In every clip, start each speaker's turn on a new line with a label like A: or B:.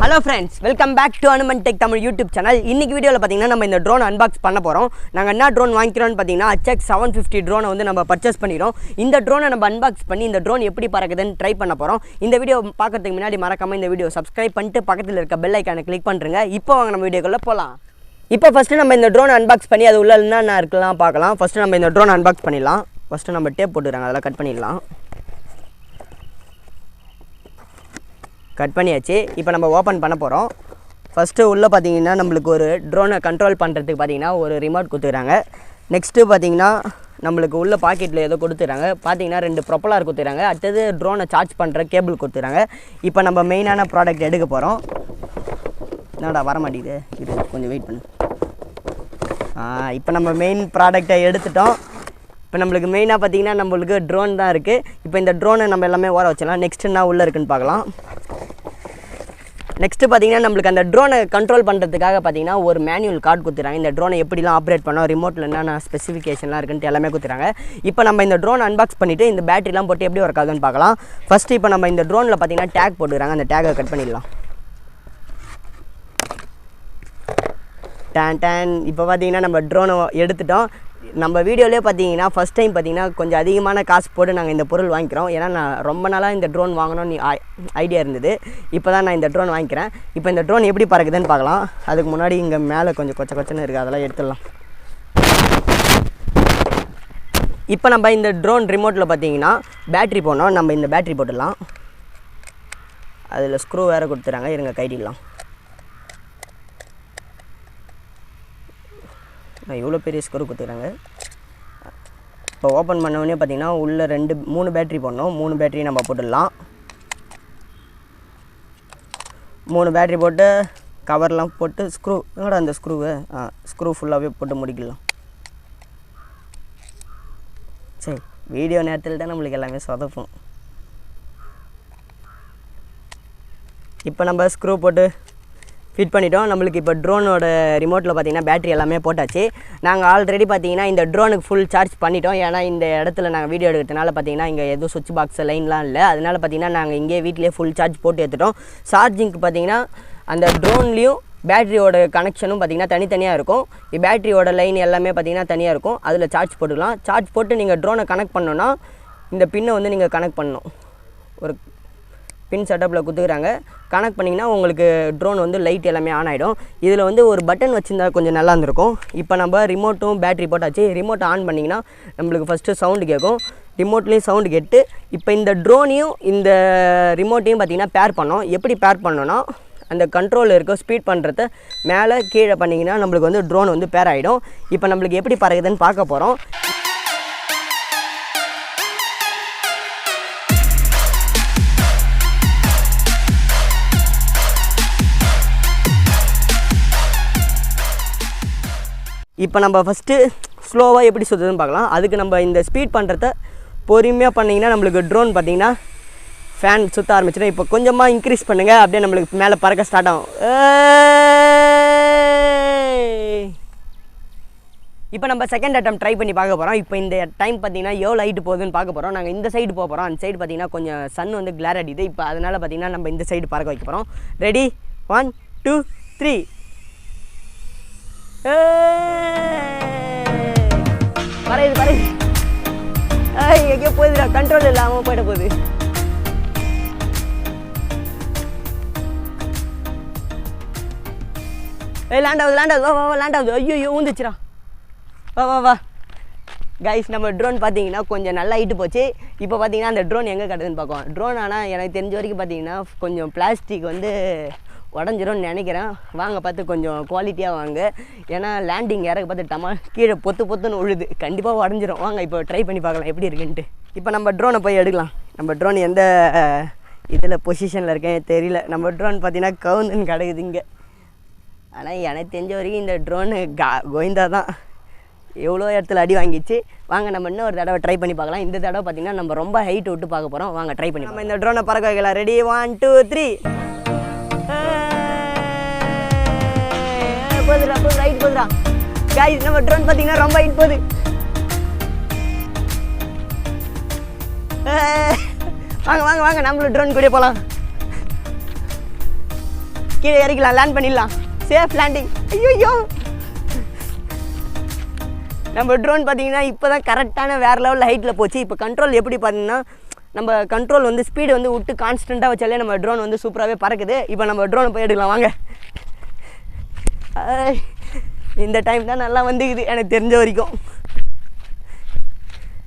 A: Hello friends, welcome back to hanumantechtamil YouTube channel. இன்னைக்கு வீடியோல பாத்தீங்கன்னா நம்ம இந்த drone unbox பண்ண போறோம். நாங்க என்ன drone வாங்கிக்கிறோம்னு பாத்தீங்கன்னா HX750 drone வந்து நம்ம பர்ச்சேஸ் பண்ணிரோம். இந்த drone நம்ம unbox பண்ணி இந்த drone எப்படி பறக்குதுன்னு ட்ரை பண்ண போறோம். இந்த வீடியோ பார்க்கிறதுக்கு முன்னாடி மறக்காம இந்த வீடியோ subscribe பண்ணிட்டு பக்கத்துல இருக்க bell icon-ஐ click பண்ணுங்க. இப்போ வாங்க நம்ம வீடியோக்குள்ள போலாம். இப்போ ஃபர்ஸ்ட் நம்ம இந்த drone unbox பண்ணி அது உள்ள என்ன இருக்கலாம் பார்க்கலாம். ஃபர்ஸ்ட் நம்ம இந்த drone unbox பண்ணிடலாம். ஃபர்ஸ்ட் நம்ம டேப் போட்டுறாங்க அதெல்லாம் கட் பண்ணிடலாம். கட் பண்ணியாச்சு. இப்போ நம்ம ஓப்பன் பண்ண போகிறோம். ஃபஸ்ட்டு உள்ளே பார்த்தீங்கன்னா நம்மளுக்கு ஒரு ட்ரோனை கண்ட்ரோல் பண்ணுறதுக்கு பார்த்தீங்கன்னா ஒரு ரிமோட் கொடுத்துக்கிறாங்க. நெக்ஸ்ட்டு பார்த்தீங்கன்னா நம்மளுக்கு உள்ள பாக்கெட்டில் ஏதோ கொடுத்துறாங்க. பார்த்தீங்கன்னா 2 ப்ரொப்பலர் கொடுத்துறாங்க. அடுத்தது ட்ரோனை சார்ஜ் பண்ணுற கேபிள் கொடுத்துறாங்க. இப்போ நம்ம மெயினான ப்ராடக்ட் எடுக்க போகிறோம். என்னடா வர மாட்டேங்குது, இது கொஞ்சம் வெயிட் பண்ணு. இப்போ நம்ம மெயின் ப்ராடக்டை எடுத்துட்டோம். இப்போ நம்மளுக்கு மெயினாக பார்த்தீங்கன்னா நம்மளுக்கு ட்ரோன் தான் இருக்குது. இப்போ இந்த ட்ரோனை நம்ம எல்லாமே ஓர வச்சிடலாம். நெக்ஸ்ட்டு என்ன உள்ளே இருக்குன்னு பார்க்கலாம். நெக்ஸ்ட்டு பார்த்தீங்கன்னா நம்மளுக்கு அந்த ட்ரோனை கண்ட்ரோல் பண்ணுறதுக்காக பார்த்தீங்கன்னா ஒரு மேனுவல் கார்டு கொடுத்துறாங்க. இந்த ட்ரோனை எப்படிலாம் ஆப்ரேட் பண்ணோம், ரிமோட்டில் என்னென்ன ஸ்பெசிஃபிகேஷன்லாம் இருக்குன்ட்டு எல்லாமே கொடுத்துறாங்க. இப்போ நம்ம இந்த ட்ரோன் அன்பாக்ஸ் பண்ணிவிட்டு இந்த பேட்டரிலாம் போட்டு எப்படி ஒர்க் ஆகுதுன்னு பார்க்கலாம். ஃபஸ்ட்டு இப்போ நம்ம இந்த ட்ரோனில் பார்த்தீங்கன்னா டேக் போட்டுக்கிறாங்க. அந்த டேக்கை கட் பண்ணிடலாம். டேன் இப்போ பார்த்தீங்கன்னா நம்ம ட்ரோனை எடுத்துட்டோம். நம்ம வீடியோலேயே பார்த்தீங்கன்னா ஃபஸ்ட் டைம் பார்த்தீங்கன்னா கொஞ்சம் அதிகமான காசு போட்டு நாங்கள் இந்த பொருள் வாங்கிக்கிறோம். ஏன்னா நான் ரொம்ப நாளாக இந்த ட்ரோன் வாங்கணும்னு ஐடியா இருந்தது. இப்போ தான் நான் இந்த ட்ரோன் வாங்கிக்கிறேன். இப்போ இந்த ட்ரோன் எப்படி பறக்குதுன்னு பார்க்கலாம். அதுக்கு முன்னாடி இங்கே மேலே கொஞ்சம் கொச்சன்னு இருக்குது, அதெல்லாம் எடுத்துடலாம். இப்போ நம்ம இந்த ட்ரோன் ரிமோட்டில் பார்த்தீங்கன்னா பேட்ரி போனோம். நம்ம இந்த பேட்ரி போட்டுடலாம். அதில் ஸ்க்ரூ வேறு கொடுத்துறாங்க, இருங்க கைட்டிடலாம். இவ்வளோ பெரிய ஸ்க்ரூ கொடுத்துக்கிறாங்க. இப்போ ஓப்பன் பண்ணவுடனே பார்த்தீங்கன்னா உள்ளே 3 பேட்ரி போடணும். 3 பேட்ரி நம்ம போட்டுடலாம். 3 பேட்ரி போட்டு கவர்லாம் போட்டு ஸ்க்ரூ என்னோட அந்த ஸ்க்ரூவை ஸ்க்ரூ ஃபுல்லாகவே போட்டு முடிக்கலாம். சரி, வீடியோ நேரத்தில் தான் நம்மளுக்கு எல்லாமே சொதப்பும். இப்போ நம்ம ஸ்க்ரூ போட்டு ஃபிட் பண்ணிட்டோம். நம்மளுக்கு இப்போ ட்ரோனோட ரிமோட்டில் பார்த்தீங்கன்னா பேட்டரி எல்லாமே போட்டாச்சு. நாங்கள் ஆல்ரெடி பார்த்தீங்கன்னா இந்த ட்ரோனுக்கு ஃபுல் சார்ஜ் பண்ணிட்டோம். ஏன்னா இந்த இடத்துல நாங்கள் வீடியோ எடுக்கிறதுனால பார்த்தீங்கன்னா இங்கே எதுவும் சுவிட்ச் பாக்ஸ் லைன்லாம் இல்லை. அதனால பார்த்தீங்கன்னா நாங்கள் இங்கே வீட்டிலே ஃபுல் சார்ஜ் போட்டு எடுத்துட்டோம். சார்ஜிங்க்கு பார்த்தீங்கன்னா அந்த ட்ரோன்லேயும் பேட்டரியோட கனெக்ஷனும் பார்த்தீங்கன்னா தனித்தனியாக இருக்கும். பேட்டரியோட லைன் எல்லாமே பார்த்தீங்கன்னா தனியாக இருக்கும். அதில் சார்ஜ் போட்டுக்கலாம். சார்ஜ் போட்டு நீங்கள் ட்ரோனை கனெக்ட் பண்ணோன்னா இந்த பின்னை வந்து நீங்கள் கனெக்ட் பண்ணணும். ஒரு பின் செட்டப்பில் கொடுத்துக்கிறாங்க. கனெக்ட் பண்ணிங்கன்னா உங்களுக்கு ட்ரோன் வந்து லைட் எல்லாமே ஆன் ஆகிடும். இதில் வந்து ஒரு பட்டன் வச்சுருந்தா கொஞ்சம் நல்லா இருந்திருக்கும். இப்போ நம்ம ரிமோட்டும் பேட்டரி போட்டாச்சு. ரிமோட் ஆன் பண்ணிங்கன்னா நம்மளுக்கு ஃபஸ்ட்டு சவுண்டு கேட்கும். ரிமோட்லேயும் சவுண்டு கேட்டு இப்போ இந்த ட்ரோனையும் இந்த ரிமோட்டையும் பார்த்திங்கன்னா பேர் பண்ணோம். எப்படி பேர் பண்ணோன்னா அந்த கண்ட்ரோல் இருக்க ஸ்பீட் பண்ணுறத மேலே கீழே பண்ணிங்கன்னா நம்மளுக்கு வந்து ட்ரோன் வந்து பேர் ஆகிடும். இப்போ நம்மளுக்கு எப்படி பறக்குதுன்னு பார்க்க போகிறோம். இப்போ நம்ம ஃபஸ்ட்டு ஸ்லோவாக எப்படி சுற்றுதுன்னு பார்க்கலாம். அதுக்கு நம்ம இந்த ஸ்பீட் பண்ணுறத பொறுமையாக பண்ணிங்கன்னா நம்மளுக்கு ட்ரோன் பார்த்திங்கன்னா ஃபேன் சுற்ற ஆரம்பிச்சிடும். இப்போ கொஞ்சமாக இன்க்ரீஸ் பண்ணுங்கள், அப்படியே நம்மளுக்கு மேலே பறக்க ஸ்டார்ட் ஆகும். இப்போ நம்ம செகண்ட் அட்டம் ட்ரை பண்ணி பார்க்க போகிறோம். இப்போ இந்த டைம் பார்த்திங்கன்னா எவ்வளோ ஹைட்டு போகுதுன்னு பார்க்க போகிறோம். நாங்கள் இந்த சைடு போக போகிறோம். அந்த சைடு பார்த்திங்கன்னா கொஞ்சம் சன் வந்து கிளார் அடிக்குது. இப்போ அதனால் பார்த்திங்கன்னா நம்ம இந்த சைடு பறக்க வைக்க போகிறோம். ரெடி, 1 2 3. பறகுது எங்கேயோ போகுதுடா, கண்ட்ரோல் இல்லாமல் போயிட போகுது. லேண்ட் ஆகுது. வா லேண்ட் ஆகுது. ஐயோ ஊந்துச்சுடா. வா கைஸ், நம்ம ட்ரோன் பார்த்தீங்கன்னா கொஞ்சம் நல்லா ஹைட்டு போச்சு. இப்போ பார்த்தீங்கன்னா அந்த ட்ரோன் எங்கே கட்டுதுன்னு பார்ப்போம். ட்ரோன் ஆனால் எனக்கு தெரிஞ்ச வரைக்கும் பார்த்தீங்கன்னா கொஞ்சம் பிளாஸ்டிக் வந்து உடஞ்சிரும்னு நினைக்கிறேன். வாங்க பார்த்து கொஞ்சம் குவாலிட்டியாக வாங்க. ஏன்னா லேண்டிங் இறக்க பார்த்து கீழே பொத்துன்னு உழுது, கண்டிப்பாக உடஞ்சிரும். வாங்க இப்போ ட்ரை பண்ணி பார்க்கலாம் எப்படி இருக்குன்ட்டு. இப்போ நம்ம ட்ரோனை போய் எடுக்கலாம். நம்ம ட்ரோன் எந்த இதில் பொசிஷனில் இருக்கேன் தெரியல. நம்ம ட்ரோன் பார்த்தீங்கன்னா கவுந்துன்னு கிடக்குது இங்கே. ஆனால் எனக்கு தெரிஞ்ச வரைக்கும் இந்த ட்ரோனு கோவிந்தா தான். எவ்வளோ இடத்துல அடி வாங்கிச்சு. வாங்க நம்ம இன்னும் ஒரு தடவை ட்ரை பண்ணி பார்க்கலாம். இந்த தடவை பார்த்தீங்கன்னா நம்ம ரொம்ப ஹைட் விட்டு பார்க்க போகிறோம். வாங்க ட்ரை பண்ணி நம்ம இந்த ட்ரோனை பறக்க வைக்கலாம். ரெடி, 1 2 3. ரைட் போதுடா கைஸ். நம்ம ட்ரோன் பார்த்தீங்கன்னா ரொம்ப ஹைட் போகுது. வாங்க நம்மளும் ட்ரோன் கூட போகலாம். கீழே இறக்கலாம், லேண்ட் பண்ணிடலாம். Safe landing. ஐயோ, நம்ம ட்ரோன் பார்த்தீங்கன்னா இப்போ தான் கரெக்டான வேறு லெவலில் ஹைட்டில் போச்சு. இப்போ கண்ட்ரோல் எப்படி பார்த்தீங்கன்னா நம்ம கண்ட்ரோல் வந்து ஸ்பீடு வந்து விட்டு கான்ஸ்டண்ட்டாக வச்சாலே நம்ம ட்ரோன் வந்து சூப்பராகவே பறக்குது. இப்போ நம்ம ட்ரோனை போய் எடுக்கலாம் வாங்க. இந்த டைம் தான் நல்லா வந்துக்குது எனக்கு தெரிஞ்ச வரைக்கும்.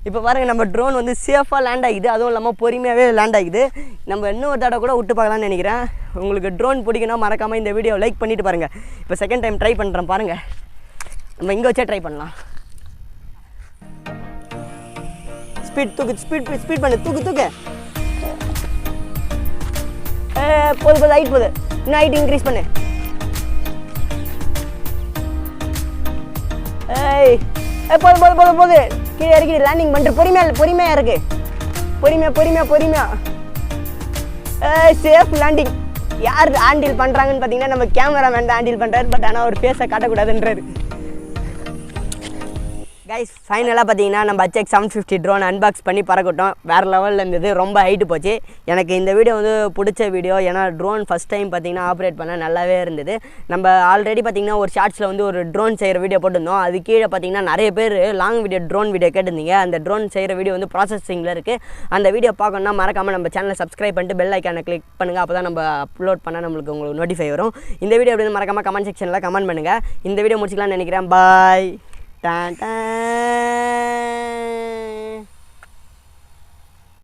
A: இப்போ பாருங்கள் நம்ம ட்ரோன் வந்து சேஃபாக லேண்ட் ஆகிது, அதுவும் இல்லாமல் பொறுமையாகவே லேண்ட் ஆகிது. நம்ம இன்னும் ஒரு தடவை கூட விட்டு பார்க்கலான்னு நினைக்கிறேன். உங்களுக்கு ட்ரோன் பிடிக்கணும் மறக்காமல் இந்த வீடியோ லைக் பண்ணிவிட்டு பாருங்கள். இப்போ செகண்ட் டைம் ட்ரை பண்ணுறேன் பாருங்கள். நம்ம இங்கே வச்சே ட்ரை பண்ணலாம். ஸ்பீட் தூக்கு, ஸ்பீட் பண்ணு, தூக்கு. போது ஹைட் போகுது, இன்னும் ஹைட் இன்க்ரீஸ் பண்ணு. போது கீழே இறக்கி லேண்டிங் பண்ணுற. பொறுமையாக இருக்கு, பொறுமையா. Safe landing. யார் ஹேண்டில் பண்ணுறாங்கன்னு பார்த்தீங்கன்னா நம்ம கேமராமேன் தான் ஹேண்டில் பண்ணுறாரு. பட் ஆனால் ஒரு ஃபேஸை காட்டக்கூடாதுன்றாரு. கைஸ் ஃபைனலாக பார்த்தீங்கன்னா நம்ம HX 750 ட்ரோன் அன்பாக்ஸ் பண்ணி பறக்கட்டும். வேறு லெவலில் இருந்தது, ரொம்ப ஹைட்டு போச்சு. எனக்கு இந்த வீடியோ வந்து பிடிச்ச வீடியோ. ஏன்னா ட்ரோன் ஃபஸ்ட் டைம் பார்த்தீங்கன்னா ஆப்ரேட் பண்ண நல்லாவே இருந்தது. நம்ம ஆல்ரெடி பார்த்தீங்கன்னா ஒரு ஷார்ட்ஸில் வந்து ஒரு ட்ரோன் செய்கிற வீடியோ போட்டிருந்தோம். அது கீழே பார்த்தீங்கன்னா நிறைய பேர் லாங் வீடியோ ட்ரோன் வீடியோ கேட்டிருந்தீங்க. அந்த ட்ரோன் செய்கிற வீடியோ வந்து ப்ராசஸிங்கில் இருக்குது. அந்த வீடியோ பார்க்கணுன்னா மறக்காமல் நம்ம சேனலை சப்ஸ்கிரைப் பண்ணிட்டு பெல் ஐக்கானை கிளிக் பண்ணுங்கள். அப்போ தான் நம்ம அப்லோட் பண்ணால் உங்களுக்கு நோட்டிஃபை வரும். இந்த வீடியோ எப்படி மறக்காமல் கமெண்ட் செக்ஷனில் கமெண்ட் பண்ணுங்கள். இந்த வீடியோ முடிச்சிக்கலாம்னு நினைக்கிறேன். பாய். Dun, dun.